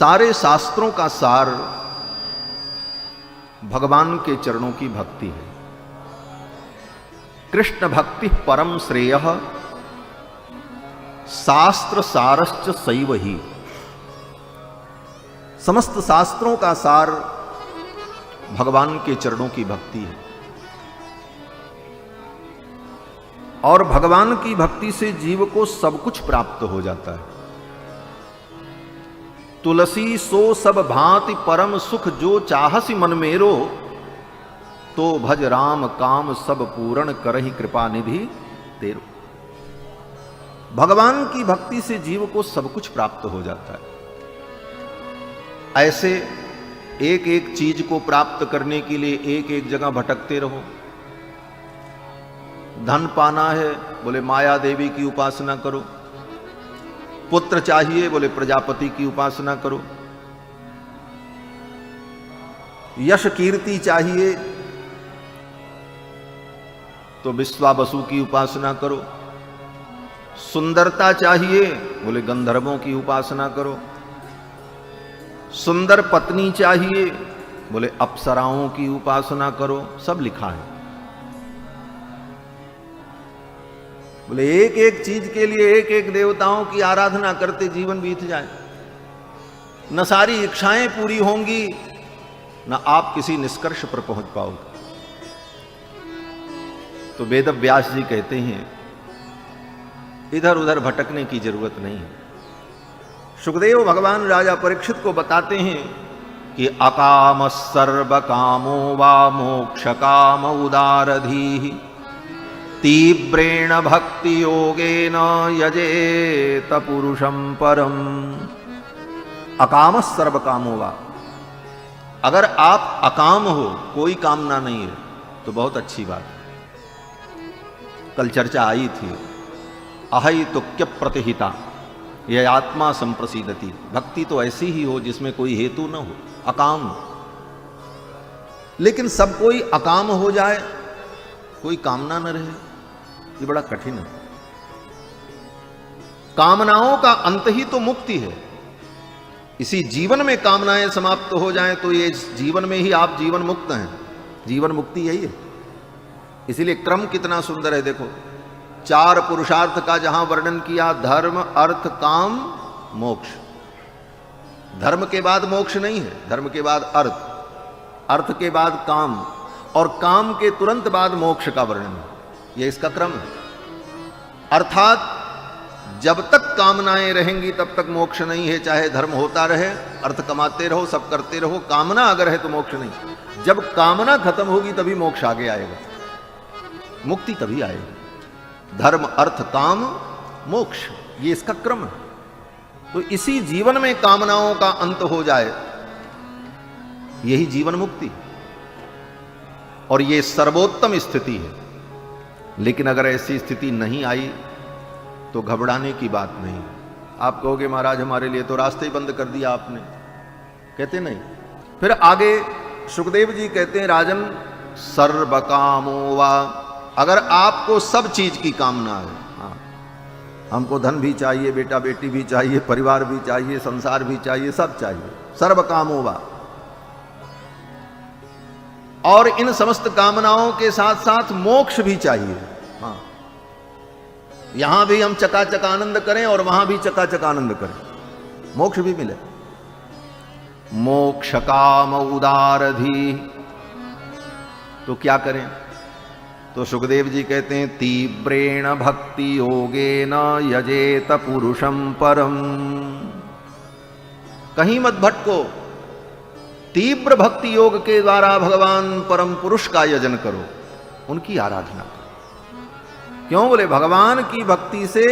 सारे शास्त्रों का सार भगवान के चरणों की भक्ति है। कृष्ण भक्ति परम श्रेयः शास्त्र सारश्च सैव ही। समस्त शास्त्रों का सार भगवान के चरणों की भक्ति है और भगवान की भक्ति से जीव को सब कुछ प्राप्त हो जाता है। तुलसी सो सब भांति परम सुख जो चाहसी मन मेरो, तो भज राम काम सब पूर्ण करहि कृपा निधि तेरो। भगवान की भक्ति से जीव को सब कुछ प्राप्त हो जाता है। ऐसे एक एक चीज को प्राप्त करने के लिए एक एक जगह भटकते रहो। धन पाना है, बोले माया देवी की उपासना करो। पुत्र चाहिए, बोले प्रजापति की उपासना करो। यश कीर्ति चाहिए तो विश्वावसु की उपासना करो। सुंदरता चाहिए, बोले गंधर्वों की उपासना करो। सुंदर पत्नी चाहिए, बोले अप्सराओं की उपासना करो। सब लिखा है। बोले एक एक चीज के लिए एक एक देवताओं की आराधना करते जीवन बीत जाए, न सारी इच्छाएं पूरी होंगी, न आप किसी निष्कर्ष पर पहुंच पाओगे। तो वेद व्यास जी कहते हैं इधर उधर भटकने की जरूरत नहीं है। सुखदेव भगवान राजा परीक्षित को बताते हैं कि अकाम सर्व कामो वा मोक्ष काम उदारधीः तीव्रेण भक्ति योगेन यजेत पुरुषं परम। अकाम सर्व कामो वा, अगर आप अकाम हो, कोई कामना नहीं है, तो बहुत अच्छी बात है। कल चर्चा आई थी अहैतुक्य प्रतिहिता, यह आत्मा संप्रसिद्धति। भक्ति तो ऐसी ही हो जिसमें कोई हेतु न हो, अकाम। लेकिन सब कोई अकाम हो जाए, कोई कामना न रहे, ये बड़ा कठिन है। कामनाओं का अंत ही तो मुक्ति है। इसी जीवन में कामनाएं समाप्त हो जाएं तो ये जीवन में ही आप जीवन मुक्त हैं। जीवन मुक्ति यही है। इसीलिए क्रम कितना सुंदर है। देखो, 4 पुरुषार्थ का जहां वर्णन किया, धर्म अर्थ काम मोक्ष। धर्म के बाद मोक्ष नहीं है, धर्म के बाद अर्थ, अर्थ के बाद काम, और काम के तुरंत बाद मोक्ष का वर्णन है। यह इसका क्रम है। अर्थात जब तक कामनाएं रहेंगी तब तक मोक्ष नहीं है। चाहे धर्म होता रहे, अर्थ कमाते रहो, सब करते रहो, कामना अगर है तो मोक्ष नहीं। जब कामना खत्म होगी तभी मोक्ष आगे आएगा, मुक्ति तभी आएगी। धर्म अर्थ काम मोक्ष, ये इसका क्रम है। तो इसी जीवन में कामनाओं का अंत हो जाए, यही जीवन मुक्ति, और ये सर्वोत्तम स्थिति है। लेकिन अगर ऐसी स्थिति नहीं आई तो घबराने की बात नहीं। आप कहोगे महाराज हमारे लिए तो रास्ते ही बंद कर दिया आपने, कहते नहीं। फिर आगे सुखदेव जी कहते हैं राजन सर्व कामो वा, अगर आपको सब चीज की कामना है, हाँ, हमको धन भी चाहिए, बेटा बेटी भी चाहिए, परिवार भी चाहिए, संसार भी चाहिए, सब चाहिए, सर्व कामो वा, और इन समस्त कामनाओं के साथ साथ मोक्ष भी चाहिए। हाँ, यहां भी हम चकाचक आनंद करें और वहां भी चकाचक आनंद करें, मोक्ष भी मिले। मोक्ष काम उदारधि, तो क्या करें? तो सुखदेव जी कहते हैं तीव्रेण भक्ति योगेन यजेत पुरुषं परम। कहीं मत भटको, तीव्र भक्ति योग के द्वारा भगवान परम पुरुष का यजन करो, उनकी आराधना करो। क्यों? बोले भगवान की भक्ति से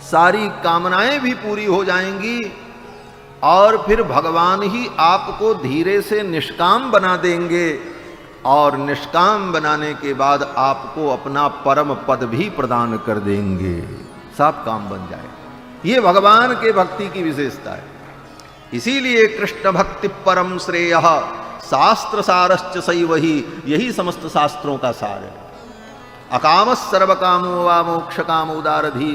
सारी कामनाएं भी पूरी हो जाएंगी और फिर भगवान ही आपको धीरे से निष्काम बना देंगे, और निष्काम बनाने के बाद आपको अपना परम पद भी प्रदान कर देंगे, सब काम बन जाए। ये भगवान के भक्ति की विशेषता है। इसीलिए कृष्ण भक्ति परम श्रेयः शास्त्र सारश्च सैवही, यही समस्त शास्त्रों का सार है। अकाम सर्व कामो वा मोक्ष काम उदारधि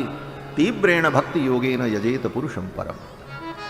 तीव्रेण भक्ति योगेन यजेत पुरुषं परम।